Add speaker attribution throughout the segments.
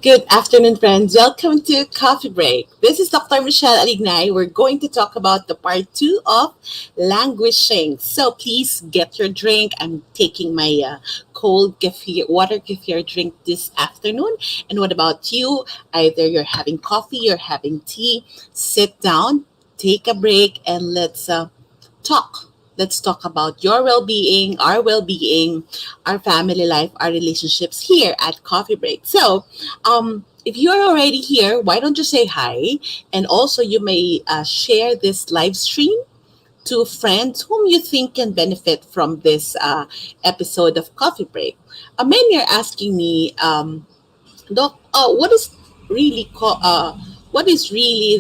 Speaker 1: Good afternoon, friends. Welcome to Coffee Break. This is Dr. Michele Alignay. We're going to talk about the part two of languishing. So please get your drink. I'm taking my cold water kefir drink this afternoon. And what about you? Either you're having coffee, you're having tea. Sit down, take a break, and let's talk. Let's talk about your well being, our family life, our relationships here at Coffee Break. If you're already here, why don't you say hi? And also, you may share this live stream to friends whom you think can benefit from this episode of Coffee Break. Many are asking me, Doc, what is really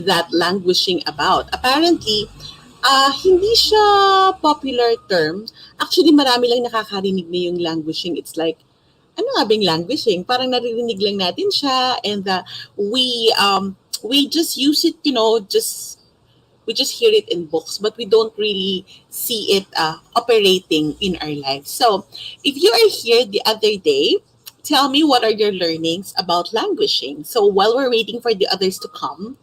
Speaker 1: that languishing about? Apparently, hindi siya popular term. Actually, marami lang nakakarinig na yung languishing. It's like, ano nga bang languishing? Parang naririnig lang natin siya and we just use it, we just hear it in books, but we don't really see it operating in our lives. So, if you are here the other day, tell me what are your learnings about languishing. So, while we're waiting for the others to come,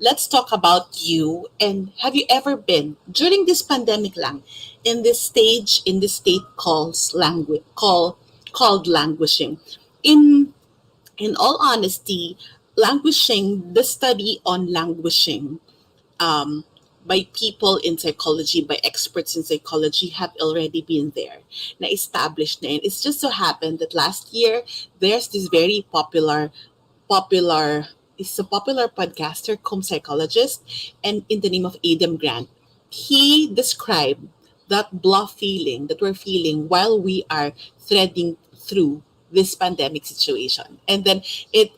Speaker 1: let's talk about you. And have you ever been during this pandemic lang in this state called languishing? In in all honesty, languishing, the study on languishing, um, by people in psychology, by experts in psychology, have already been there, na established na yun. It's just so happened that last year, there's this very popular is a popular podcaster cum psychologist, and in the name of Adam Grant, he described that bluff feeling that we're feeling while we are threading through this pandemic situation. And then it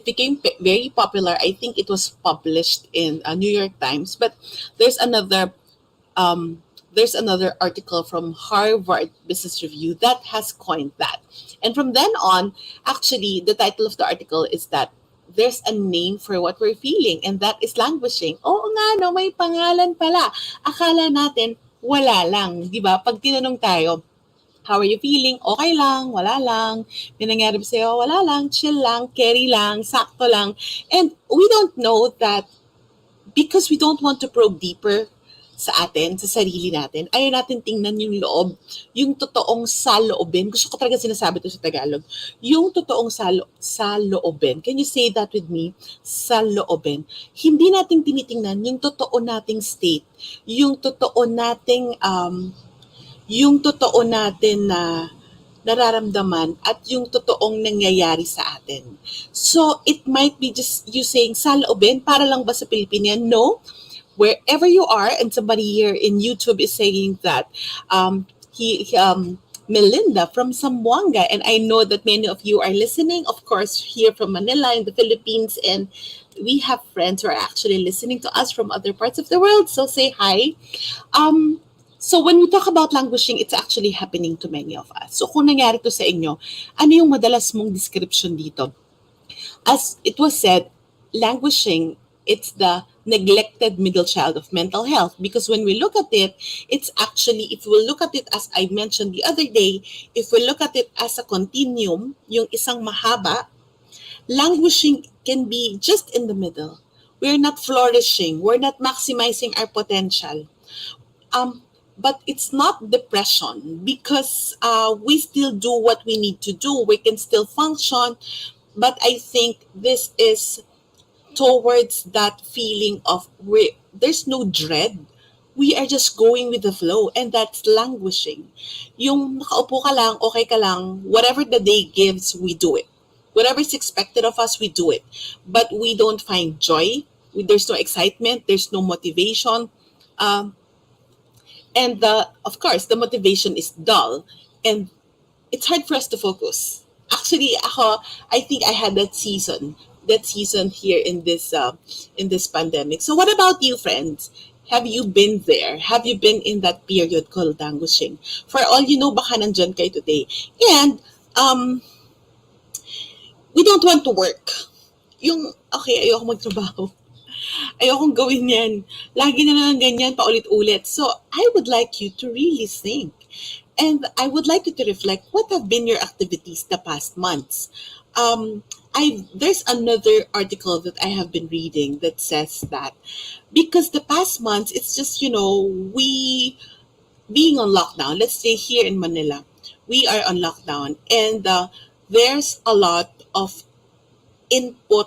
Speaker 1: became very popular. I think it was published in New York Times, but there's another um, there's another article from Harvard Business Review that has coined that. And from then on, actually, the title of the article is that there's a name for what we're feeling, and that is languishing. Oo nga, no, may pangalan pala. Akala natin, wala lang. Di ba? Pag tinanong tayo, how are you feeling? Okay lang, wala lang. May nangyari ba sa'yo? Wala lang, chill lang, carry lang, sakto lang. And we don't know that because we don't want to probe deeper sa atin, sa sarili natin, ayaw natin tingnan yung loob, yung totoong saloobin. Gusto ko talaga sinasabi to sa Tagalog. Yung totoong saloobin. Can you say that with me? Saloobin. Hindi natin tinitingnan yung totoo nating state, yung totoo nating na nararamdaman at yung totoong nangyayari sa atin. So, it might be just you saying, saloobin, para lang ba sa Pilipinas? No. Wherever you are, and somebody here in YouTube is saying that Melinda from Zamboanga, and I know that many of you are listening, of course, here from Manila in the Philippines, and we have friends who are actually listening to us from other parts of the world. So say hi. So when we talk about languishing, it's actually happening to many of us. So kung nangyari to sa inyo, ano yung madalas mong description dito? As it was said, languishing, it's the neglected middle child of mental health. Because when we look at it, it's actually, if we look at it as I mentioned the other day, if we look at it as a continuum, yung isang mahaba, languishing can be just in the middle. We're not flourishing. We're not maximizing our potential. Um, but it's not depression because we still do what we need to do. We can still function. But I think this is towards that feeling of there's no dread. We are just going with the flow, and that's languishing. Yung nakaupo ka lang, okay ka lang, whatever the day gives, we do it. Whatever is expected of us, we do it. But we don't find joy. There's no excitement. There's no motivation. Um, and of course, the motivation is dull. And it's hard for us to focus. Actually, I think I had that season here in this pandemic. So, what about you, friends? Have you been there? Have you been in that period called languishing? For all you know, baka nandyan kayo today. And we don't want to work. Yung, okay, ayoko magtrabaho. Ayokong gawin yan. Lagi na lang ganyan, paulit-ulit. So, I would like you to really think. And I would like you to reflect what have been your activities the past months. Um, I there's another article that I have been reading that says that because the past months it's just we being on lockdown. Let's say here in Manila, we are on lockdown, and there's a lot of input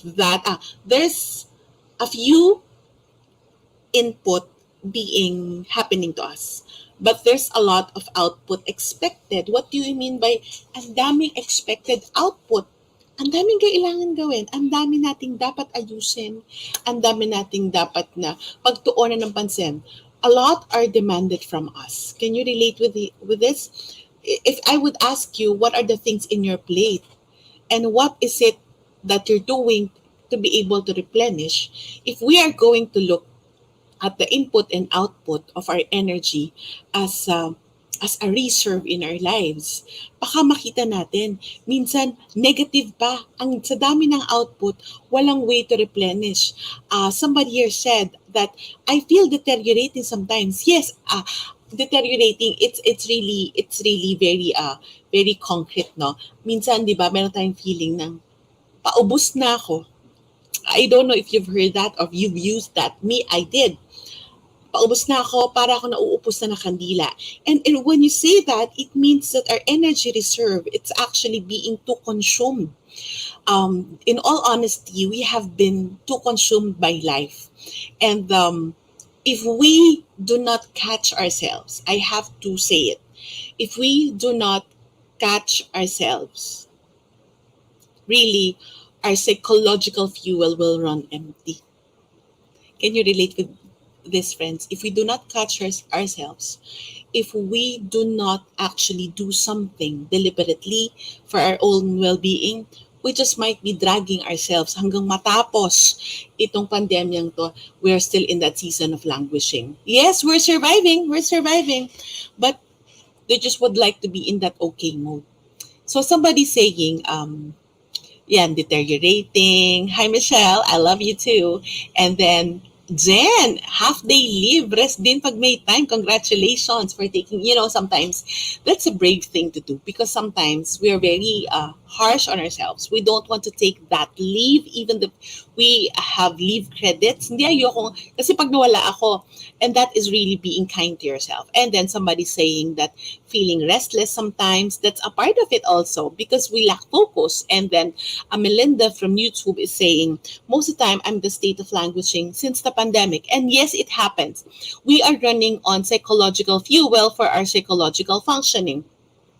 Speaker 1: that there's a few input being happening to us. But there's a lot of output expected. What do you mean by ang daming expected output? Ang daming kailangan gawin. Ang dami nating dapat ayusin. Ang dami nating dapat na pagtuunan ng pansin. A lot are demanded from us. Can you relate with this? If I would ask you, what are the things in your plate? And what is it that you're doing to be able to replenish? If we are going to look at the input and output of our energy as a reserve in our lives, baka makita natin, minsan negative pa. Ang sa dami ng output, walang way to replenish. Somebody here said that I feel deteriorating sometimes. Yes, deteriorating, it's really very concrete, no? Minsan, di ba, meron tayong feeling ng paubos na ako. I don't know if you've heard that or you've used that. Me, I did. Paubos na ako, para ako nauupos na kandila. And when you say that, it means that our energy reserve, it's actually being too consumed. In all honesty, we have been too consumed by life. And if we do not catch ourselves, I have to say it, if we do not catch ourselves, really, our psychological fuel will run empty. Can you relate with this, friends? If we do not catch ourselves, if we do not actually do something deliberately for our own well-being, we just might be dragging ourselves hanggang matapos itong pandemyang to. We're still in that season of languishing. Yes, we're surviving, but they just would like to be in that okay mode. So somebody saying, yan, deteriorating. Hi, Michelle. I love you too. And then, Jen, half-day leave, rest din pag may time. Congratulations for taking, sometimes that's a brave thing to do because sometimes we are very harsh on ourselves. We don't want to take that leave even if we have leave credits. Hindi ayoko, kasi pag nawala ako, and that is really being kind to yourself. And then somebody saying that feeling restless sometimes, that's a part of it also because we lack focus. And then Melinda from YouTube is saying, most of the time I'm the state of languishing since the pandemic. And yes, it happens. We are running on psychological fuel for our psychological functioning.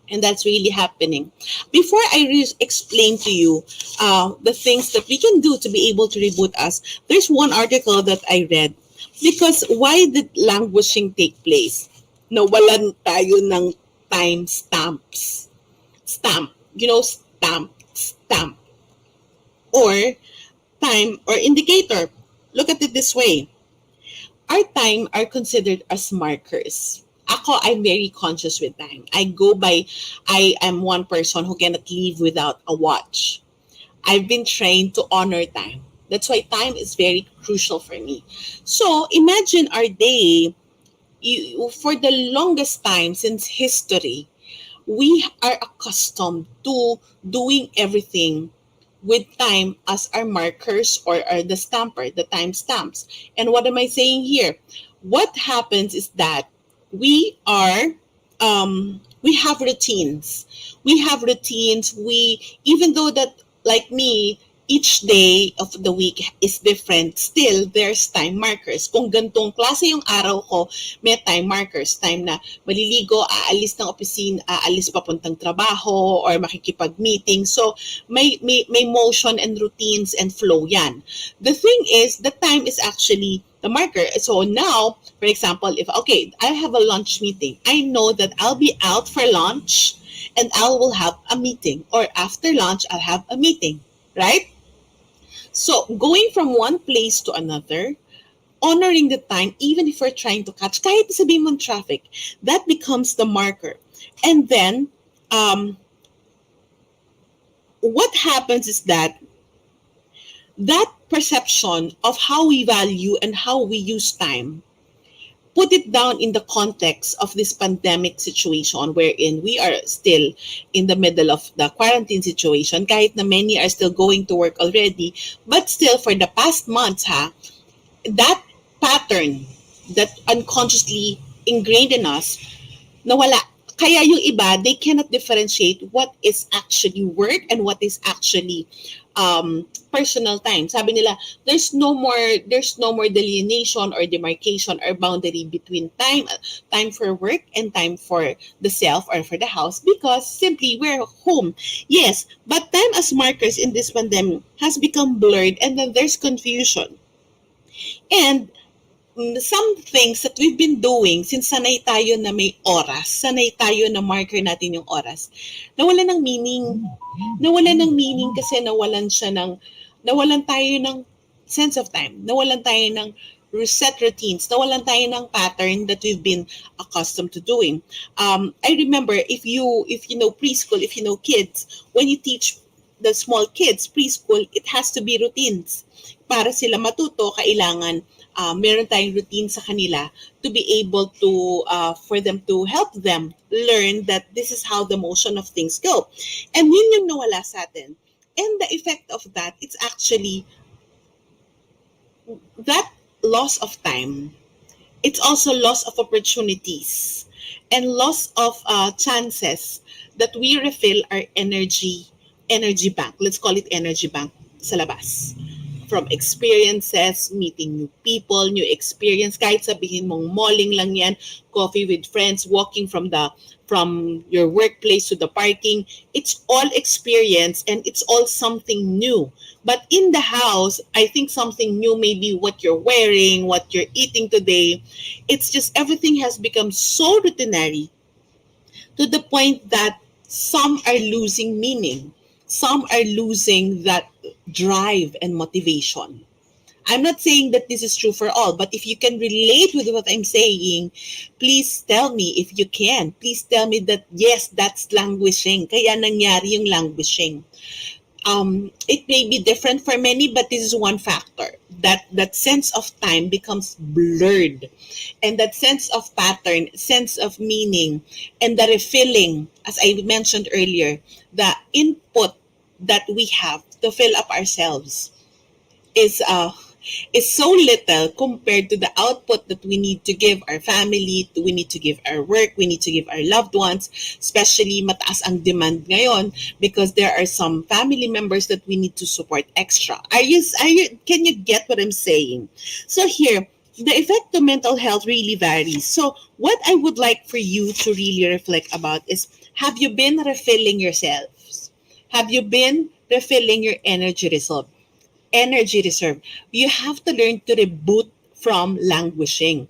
Speaker 1: And that's really happening. Before I explain to you the things that we can do to be able to reboot us, there's one article that I read. Because why did languishing take place? Nawalan tayo ng time stamps. Stamp. Stamp. Or time or indicator. Look at it this way. Our time are considered as markers. Ako, I'm very conscious with time. I am one person who cannot live without a watch. I've been trained to honor time. That's why time is very crucial for me. So imagine our day, for the longest time since history, we are accustomed to doing everything with time as our markers or the stamper, the time stamps. And what am I saying here? What happens is that we have routines. Even though that, like me, each day of the week is different, still there's time markers. Kung gantong klase yung araw ko, may time markers. Time na maliligo, aalis ng opisina, aalis papuntang trabaho, or makikipag-meeting. So, may motion and routines and flow yan. The thing is, the time is actually the marker. So now, for example, if I have a lunch meeting, I know that I'll be out for lunch and I will have a meeting, or after lunch I'll have a meeting, right? So going from one place to another, honoring the time, even if we're trying to catch, kahit sabihin mo traffic, that becomes the marker. And then, what happens is that perception of how we value and how we use time put it down in the context of this pandemic situation wherein we are still in the middle of the quarantine situation, kahit na many are still going to work already, but still for the past months, that pattern that unconsciously ingrained in us, nawala. Kaya yung iba, they cannot differentiate what is actually work and what is actually personal time. Sabi nila, there's no more delineation or demarcation or boundary between time for work and time for the self or for the house because simply we're home. Yes, but time as markers in this pandemic has become blurred and then there's confusion. And some things that we've been doing since sanay tayo na may oras, sanay tayo na marker natin yung oras, nawala ng meaning. Nawala ng meaning kasi nawalan tayo ng sense of time. Nawalan tayo ng reset routines. Nawalan tayo ng pattern that we've been accustomed to doing. I remember if you know preschool, if you know kids, when you teach the small kids preschool, it has to be routines. Para sila matuto, kailangan meron tayong routine sa kanila to be able to, for them to help them learn that this is how the motion of things go. And yun yung nawala sa atin. And the effect of that, it's actually that loss of time. It's also loss of opportunities and loss of chances that we refill our energy bank. Let's call it energy bank sa labas. From experiences, meeting new people, new experience, kahit sabihin mong malling lang yan, coffee with friends, walking from your workplace to the parking, it's all experience and it's all something new. But in the house, I think something new may be what you're wearing, what you're eating today. It's just everything has become so routinary to the point that some are losing meaning. Some are losing that drive and motivation. I'm not saying that this is true for all, but if you can relate with what I'm saying, please tell me if you can. Please tell me that yes, that's languishing. Kaya nangyari yung languishing. It may be different for many, but this is one factor. That sense of time becomes blurred. And that sense of pattern, sense of meaning, and the refilling, as I mentioned earlier, the input that we have to fill up ourselves is is so little compared to the output that we need to give our family, we need to give our work, we need to give our loved ones, especially mataas ang demand ngayon because there are some family members that we need to support extra. Can you get what I'm saying? So here, the effect to mental health really varies. So what I would like for you to really reflect about is, have you been refilling yourselves? Have you been refilling your energy reserve? You have to learn to reboot from languishing.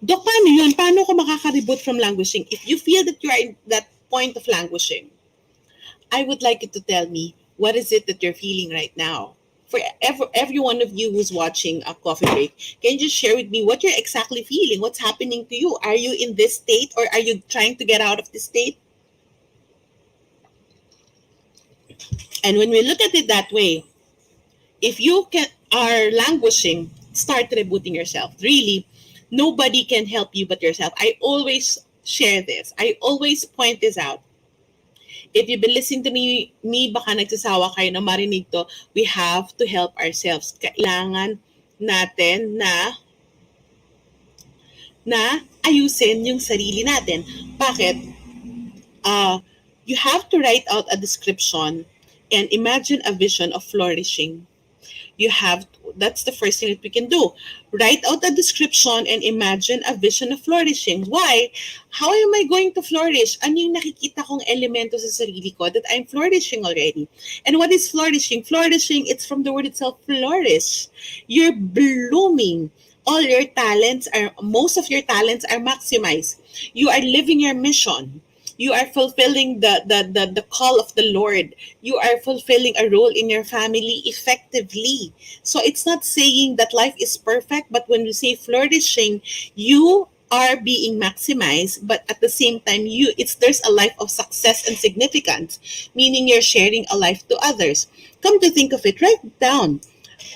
Speaker 1: Dok, paano yun? Paano ko makaka-reboot from languishing? If you feel that you are in that point of languishing, I would like you to tell me, what is it that you're feeling right now? For every one of you who's watching a coffee break, can you just share with me what you're exactly feeling? What's happening to you? Are you in this state or are you trying to get out of this state? And when we look at it that way, if you are languishing, start rebooting yourself. Really, nobody can help you but yourself. I always share this. I always point this out. If you've been listening to me baka nagsasawa kayo na marinig to, we have to help ourselves. Kailangan natin na ayusin yung sarili natin. Bakit? You have to write out a description and imagine a vision of flourishing. That's the first thing that we can do. Write out a description and imagine a vision of flourishing. Why? How am I going to flourish? Ano yung nakikita kong elemento sa sarili ko that I'm flourishing already? And what is flourishing? Flourishing, it's from the word itself, flourish. You're blooming. Most of your talents are maximized. You are living your mission. You are fulfilling the call of the Lord. You are fulfilling a role in your family effectively. So it's not saying that life is perfect, but when we say flourishing, you are being maximized, but at the same time, there's a life of success and significance, meaning you're sharing a life to others. Come to think of it, write down.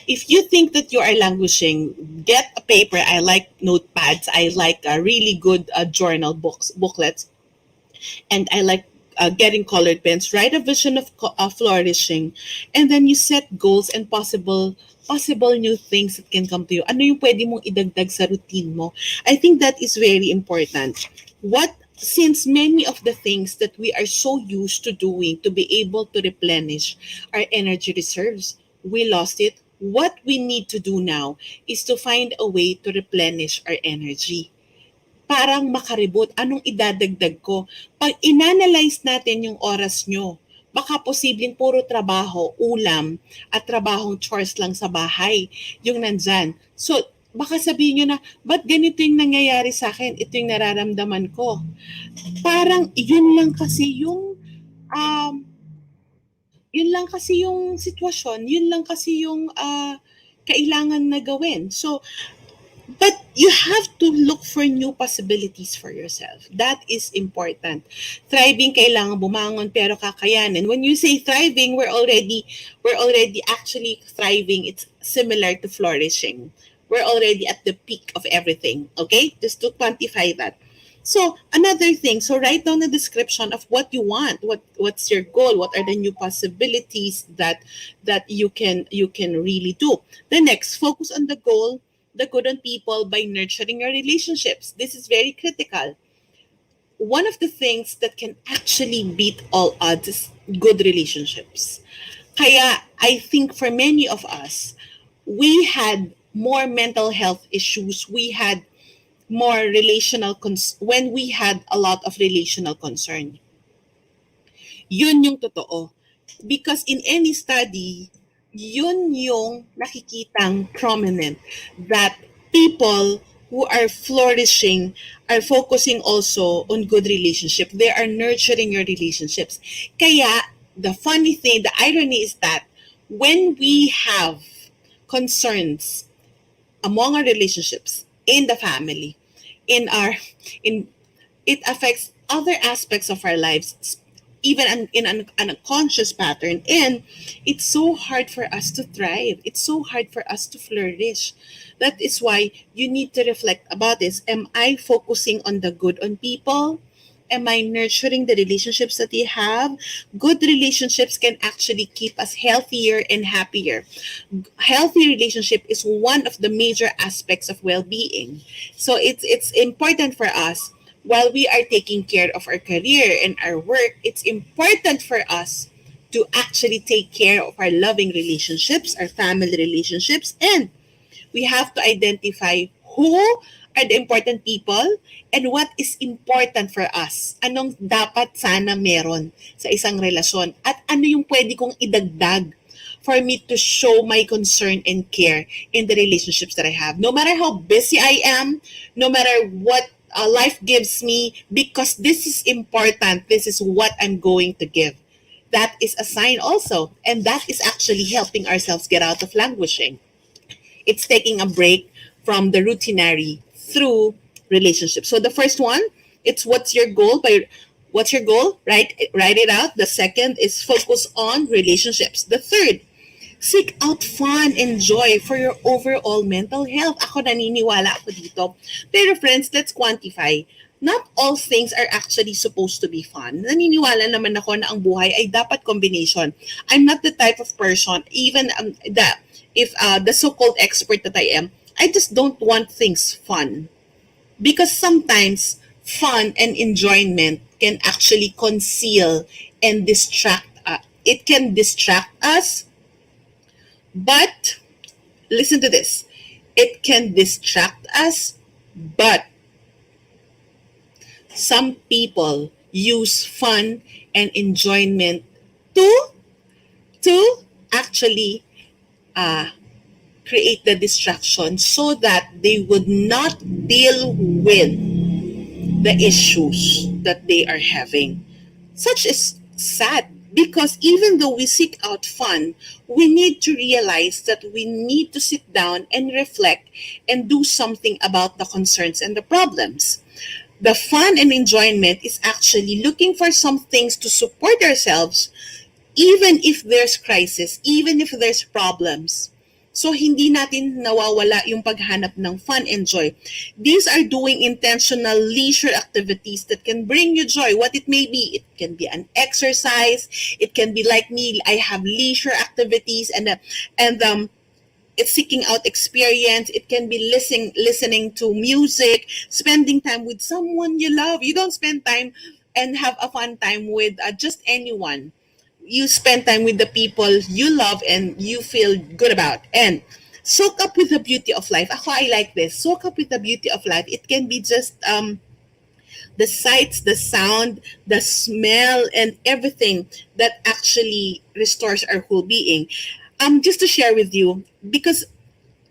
Speaker 1: If you think that you are languishing, get a paper. I like notepads. I like really good journal booklets, and I like getting colored pens. Write a vision of flourishing, and then you set goals and possible new things that can come to you. Ano yung pwede mong idagdag sa routine mo? I think that is very important. What Since many of the things that we are so used to doing to be able to replenish our energy reserves, we lost it. What we need to do now is to find a way to replenish our energy, parang makareboot, anong idadagdag ko? Pag inanalyze natin yung oras nyo, baka posibleng puro trabaho, ulam, at trabahong chores lang sa bahay yung nandyan. So, baka sabihin nyo na, ba't ganito yung nangyayari sa akin? Ito yung nararamdaman ko. Parang um, yun lang kasi yung sitwasyon, yun lang kasi yung kailangan na gawin. So, but you have to look for new possibilities for yourself. That is important. Thriving, kailangan bumangon pero kakayanin. When you say thriving, we're already actually thriving. It's similar to flourishing. We're already at the peak of everything. Okay? Just to quantify that. So another thing, so write down a description of what you want. What's your goal? What are the new possibilities that you can really do? The next, focus on the goal, the good on people by nurturing your relationships. This is very critical. One of the things that can actually beat all odds is good relationships. Kaya I think for many of us, we had more mental health issues. We had more when we had a lot of relational concern. Yun yung totoo. Because in any study, yun yung nakikitang prominent, that people who are flourishing are focusing also on good relationship. They are nurturing your relationships. Kaya the funny thing, the irony is that when we have concerns among our relationships in the family, in our in it affects other aspects of our lives, even in an unconscious pattern, and it's so hard for us to thrive, it's so hard for us to flourish. That is why you need to reflect about this. Am I focusing on the good on people? Am I nurturing the relationships that you have? Good relationships can actually keep us healthier and happier. Healthy relationship is one of the major aspects of well-being. So it's important for us, while we are taking care of our career and our work, it's important for us to actually take care of our loving relationships, our family relationships, and we have to identify who are the important people and what is important for us. Anong dapat sana meron sa isang relasyon at ano yung pwede kong idagdag for me to show my concern and care in the relationships that I have. No matter how busy I am, no matter what life gives me, because this is important, this is what I'm going to give. That is a sign also, and that is actually helping ourselves get out of languishing. It's taking a break from the routinary through relationships. So the first one, it's what's your goal by what's your goal? Write it out. The second is focus on relationships. The third, seek out fun and joy for your overall mental health. Ako naniniwala ako dito. Pero friends, let's quantify. Not all things are actually supposed to be fun. Naniniwala naman ako na ang buhay ay dapat combination. I'm not the type of person, even the so-called expert that I am, I just don't want things fun. Because sometimes fun and enjoyment can actually conceal and distract us. It can distract us, but listen to this. It can distract us, but some people use fun and enjoyment to actually create the distraction so that they would not deal with the issues that they are having. Such is sad, because even though we seek out fun, we need to realize that we need to sit down and reflect and do something about the concerns and the problems. The fun and enjoyment is actually looking for some things to support ourselves, even if there's crisis, even if there's problems. So hindi natin nawawala yung paghanap ng fun and joy. These are doing intentional leisure activities that can bring you joy. What it may be, it can be an exercise. It can be like me. I have leisure activities and it's seeking out experience. It can be listening to music, spending time with someone you love. You don't spend time and have a fun time with just anyone. You spend time with the people you love and you feel good about. And soak up with the beauty of life. Ako, I like this. Soak up with the beauty of life. It can be just the sights, the sound, the smell, and everything that actually restores our whole being. Just to share with you, because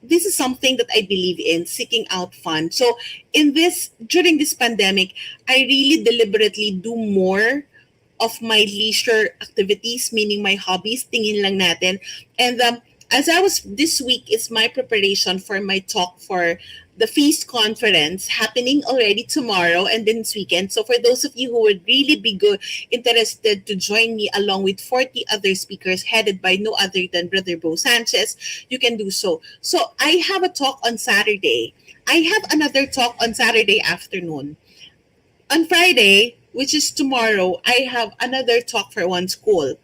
Speaker 1: this is something that I believe in, seeking out fun. So during this pandemic, I really deliberately do more of my leisure activities, meaning my hobbies, tingin lang natin. And as I was, this week is my preparation for my talk for the Feast Conference happening already tomorrow and then this weekend. So for those of you who would really be interested to join me along with 40 other speakers headed by no other than Brother Bo Sanchez, you can do so. So I have a talk on Saturday. I have another talk on Saturday afternoon. On Friday, which is tomorrow, I have another talk for one school.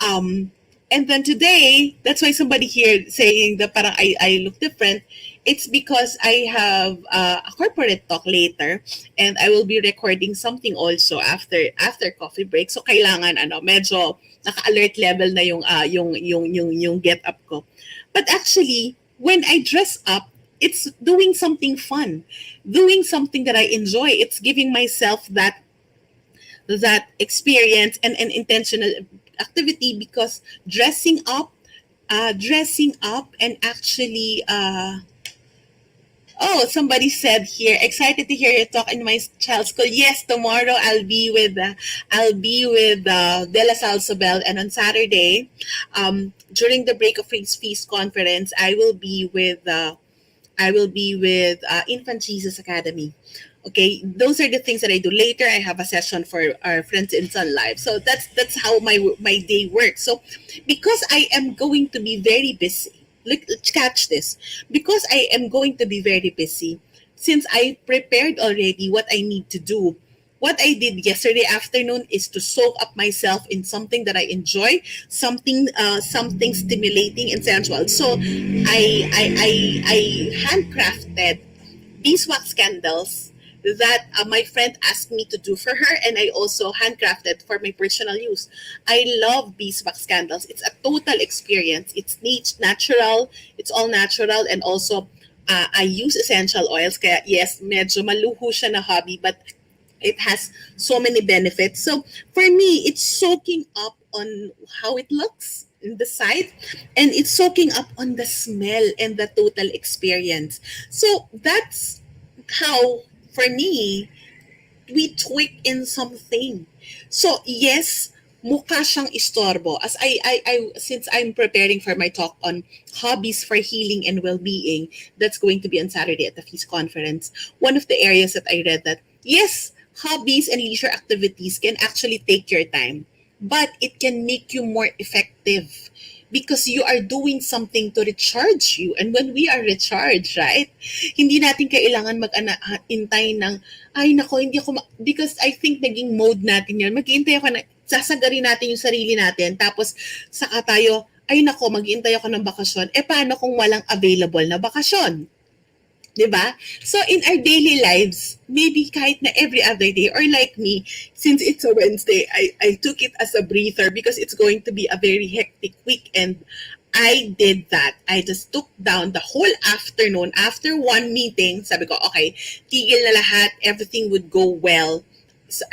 Speaker 1: Um, and then today, that's why somebody here saying that parang I look different. It's because I have a corporate talk later and I will be recording something also after coffee break. So kailangan medyo naka-alert level na yung get up ko. But actually, when I dress up, it's doing something fun, doing something that I enjoy. It's giving myself that experience and an intentional activity because dressing up and actually oh, somebody said here, excited to hear you talk in my child's school. Yes, tomorrow I'll be with De La Salsobel, and on Saturday, during the break of Feast Conference, I will be with Infant Jesus Academy. Okay, those are the things that I do. Later, I have a session for our Friends in Sun Live. So that's how my day works. So because I am going to be very busy, let's catch this. Because I am going to be very busy, since I prepared already what I need to do, what I did yesterday afternoon is to soak up myself in something that I enjoy, something stimulating and sensual. So I handcrafted beeswax candles that my friend asked me to do for her, and I also handcrafted for my personal use. I love beeswax candles. It's a total experience. It's natural. It's all natural, and also I use essential oils. Kaya yes, medyo maluho siya na hobby, but it has so many benefits. So for me, it's soaking up on how it looks in the sight, and it's soaking up on the smell and the total experience. So that's how, for me, we tweak in something. So yes, mukha siyang istorbo. As since I'm preparing for my talk on hobbies for healing and well-being, that's going to be on Saturday at the Feast Conference. One of the areas that I read that yes, hobbies and leisure activities can actually take your time, but it can make you more effective because you are doing something to recharge you. And when we are recharged, right, hindi natin kailangan mag-intay ng, ay nako, hindi ako, because I think naging mode natin yun, mag-iintay ako na, sasagarin natin yung sarili natin, tapos saka tayo, ay nako, mag-iintay ako ng bakasyon, paano kung walang available na bakasyon? 'Di ba? So in our daily lives, maybe kahit na every other day, or like me, since it's a Wednesday, I took it as a breather because it's going to be a very hectic week, and I did that. I just took down the whole afternoon after one meeting. Sabi ko, okay, tigil na lahat, everything would go well.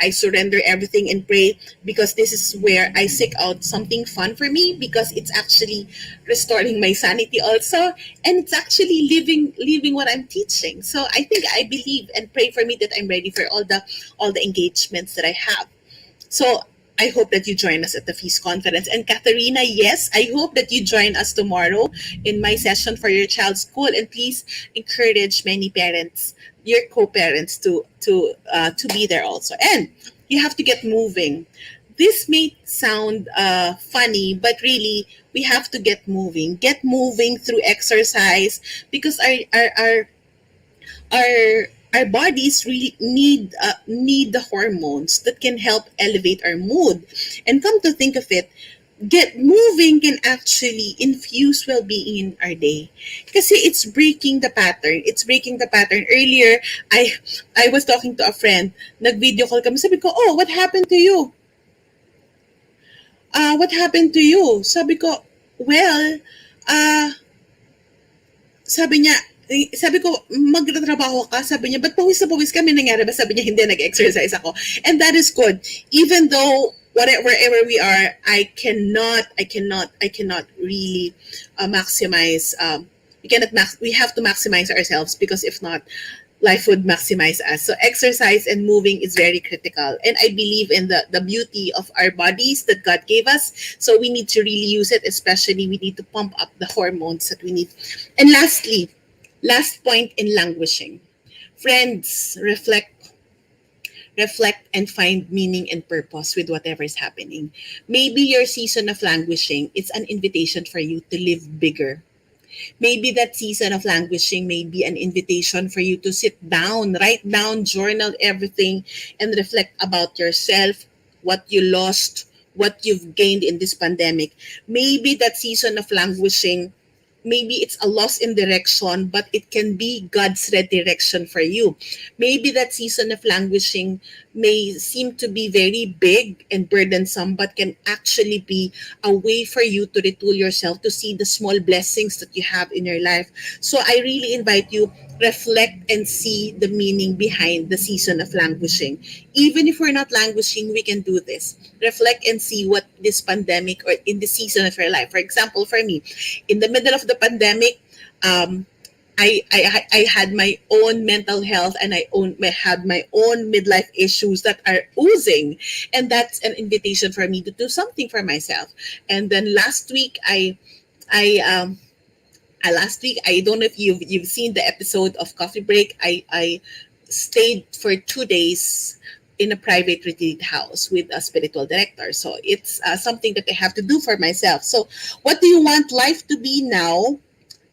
Speaker 1: I surrender everything and pray, because this is where I seek out something fun for me, because it's actually restoring my sanity also, and it's actually living what I'm teaching. So I think I believe and pray for me that I'm ready for all the engagements that I have. So I hope that you join us at the Feast Conference. And Katharina, yes, I hope that you join us tomorrow in my session for your child's school. And please encourage many parents, your co-parents, to be there also. And you have to get moving. this may sound funny, but really, we have to get moving. Get moving through exercise because our our bodies really need the hormones that can help elevate our mood. And come to think of it, get moving can actually infuse well-being in our day kasi it's breaking the pattern. Earlier, I was talking to a friend, nag-video call kami, sabi ko, oh, what happened to you? What happened to you? Sabi ko, well, uh, sabi niya, sabi ko, magtatrabaho ka? Sabi niya, ba't pawis na pawis kami? Nangyari ba? Sabi niya, hindi, nag-exercise ako. And that is good. Even though, wherever we are, I cannot really maximize, we have to maximize ourselves because if not, life would maximize us. So exercise and moving is very critical. And I believe in the beauty of our bodies that God gave us. So we need to really use it, especially we need to pump up the hormones that we need. And lastly, last point in languishing. Friends, reflect and find meaning and purpose with whatever is happening. Maybe your season of languishing is an invitation for you to live bigger. Maybe that season of languishing may be an invitation for you to sit down, write down, journal everything, and reflect about yourself, what you lost, what you've gained in this pandemic. Maybe that season of languishing, maybe it's a loss in direction, but it can be God's redirection for you. Maybe that season of languishing may seem to be very big and burdensome, but can actually be a way for you to retool yourself to see the small blessings that you have in your life. So I really invite you, reflect and see the meaning behind the season of languishing. Even if we're not languishing, we can do this. Reflect and see what this pandemic or in the season of your life. For example, for me, in the middle of the pandemic, um, I had my own mental health and I had my own midlife issues that are oozing. And that's an invitation for me to do something for myself. And then I last week, I don't know if you've seen the episode of Coffee Break. I stayed for 2 days in a private retreat house with a spiritual director. So it's something that I have to do for myself. So what do you want life to be now?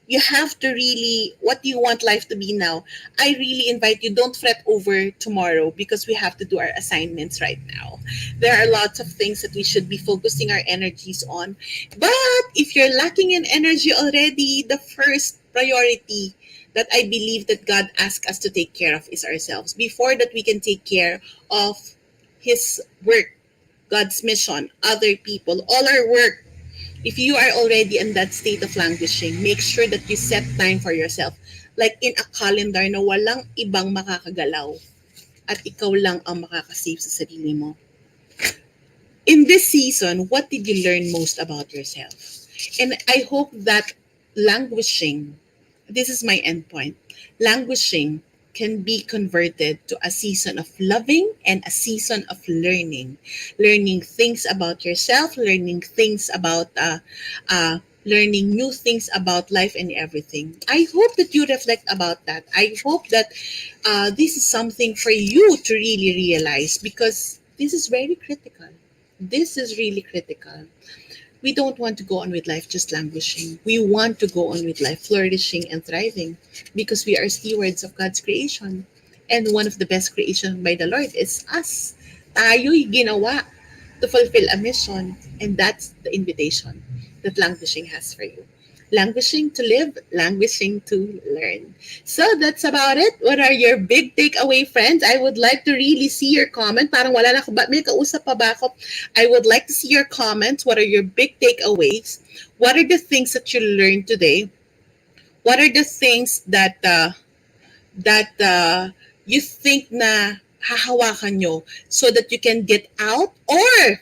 Speaker 1: You have to really, what do you want life to be now? I really invite you, don't fret over tomorrow because we have to do our assignments right now. There are lots of things that we should be focusing our energies on. But if you're lacking in energy already, the first priority that I believe that God asks us to take care of is ourselves. Before that, we can take care of His work, God's mission, other people, all our work. If you are already in that state of languishing, make sure that you set time for yourself. Like in a calendar na walang ibang makakagalaw at ikaw lang ang makakasave sa sarili mo. In this season, what did you learn most about yourself? And I hope that languishing, this is my endpoint, languishing can be converted to a season of loving and a season of learning. Learning things about yourself, learning things about, learning new things about life and everything. I hope that you reflect about that. I hope that this is something for you to really realize because this is very critical. This is really critical. We don't want to go on with life just languishing. We want to go on with life flourishing and thriving because we are stewards of God's creation. And one of the best creation by the Lord is us. Tayo'y ginawa to fulfill a mission. And that's the invitation that languishing has for you. Languishing to live, languishing to learn. So that's about it. What are your big takeaway, friends? I would like to really see your comment. Parang wala na ako, may kausap pa ba ako? I would like to see your comments. What are your big takeaways? What are the things that you learned today? What are the things that you think na hahawakan nyo so that you can get out? Or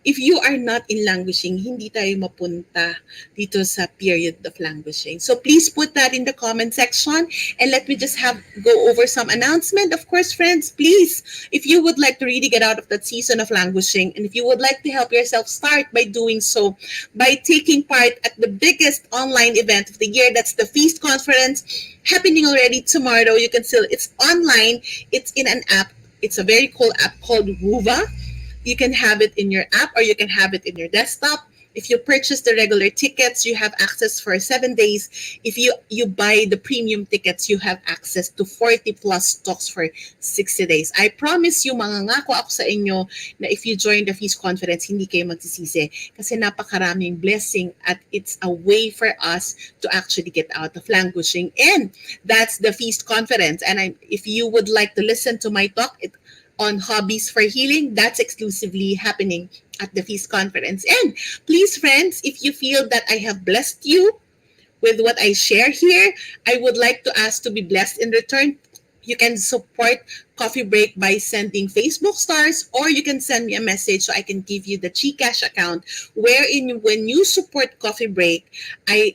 Speaker 1: if you are not in languishing, hindi tayo mapunta dito sa period of languishing. So please put that in the comment section and let me just go over some announcement. Of course, friends, please, if you would like to really get out of that season of languishing and if you would like to help yourself, start by doing so by taking part at the biggest online event of the year. That's the Feast Conference happening already tomorrow. It's online. It's in an app. It's a very cool app called Wuva. You can have it in your app or you can have it in your desktop. If you purchase the regular tickets, you have access for 7 days. If you buy the premium tickets, you have access to 40 plus stocks for 60 days. I promise you, mangangako ako sa inyo na if you join the Feast Conference, hindi kayo magsisisi. Kasi napakaraming blessing at it's a way for us to actually get out of languishing. And that's the Feast Conference. And if you would like to listen to my talk, on hobbies for healing, that's exclusively happening at the Feast Conference. And please, friends, if you feel that I have blessed you with what I share here, I would like to ask to be blessed in return. You can support Coffee Break by sending Facebook stars, or you can send me a message so I can give you the GCash account. Wherein, when you support Coffee Break, I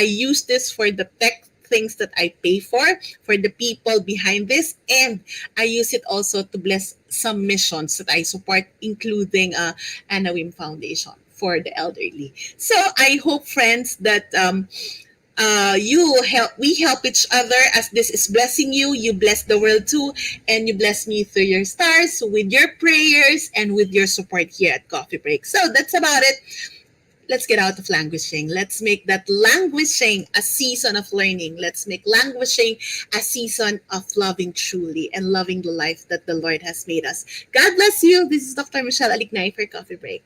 Speaker 1: use this for the tech things that I pay for the people behind this, and I use it also to bless some missions that I support, including Anna Wim Foundation for the elderly. So I hope, friends, that you help we help each other as this is blessing you. You bless the world too, and you bless me through your stars, with your prayers, and with your support here at Coffee Break. So that's about it. Let's get out of languishing. Let's make that languishing a season of learning. Let's make languishing a season of loving truly and loving the life that the Lord has made us. God bless you. This is Dr. Michelle Alignay for Coffee Break.